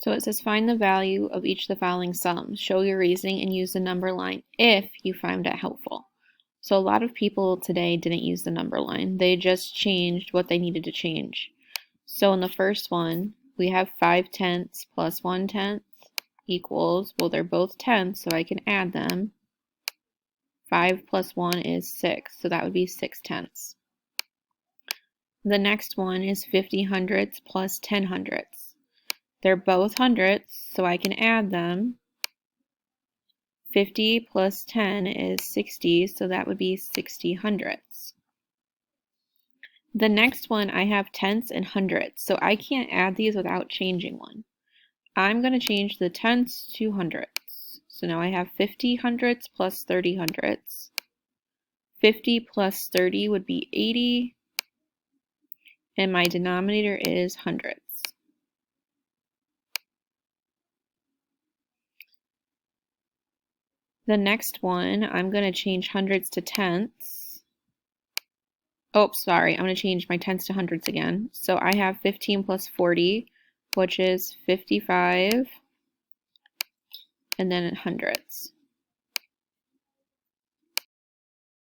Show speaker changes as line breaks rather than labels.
So it says find the value of each of the following sums. Show your reasoning and use the number line if you find it helpful. So a lot of people today didn't use the number line. They just changed what they needed to change. So in the first one, we have 5/10 plus 1/10 equals, well, they're both tenths, so I can add them. 5 plus 1 is 6, so that would be 6/10. The next one is 50 hundredths plus 10 hundredths. They're both hundredths, so I can add them. 50 plus 10 is 60, so that would be 60 hundredths. The next one, I have tenths and hundredths, so I can't add these without changing one. I'm going to change the tenths to hundredths. So now I have 50 hundredths plus 30 hundredths. 50 plus 30 would be 80, and my denominator is hundredths. The next one, I'm going to change hundredths to tenths. Oh, sorry, I'm going to change my tenths to hundredths again. So I have 15 plus 40, which is 55, and then hundredths.